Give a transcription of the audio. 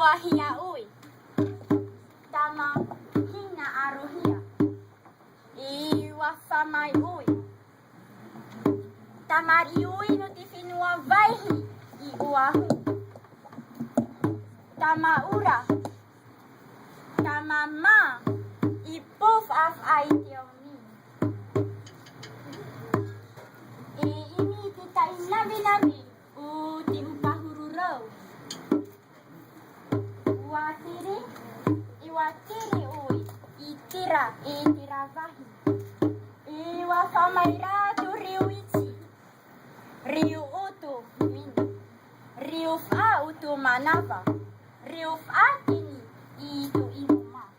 Wahia ui, tama hina aruhia, iwafamai ui, tamari ui no tifinua vaihi I uahu, tama ura, tama ma, I pof af ai teoni. Ini kita inabi-nabi, ti upahururau. Iwatiri ui, itira vahi. Iwafamairatu riu ichi, riu utu mini, riu fa utu manava, riu fa kini itu inuma.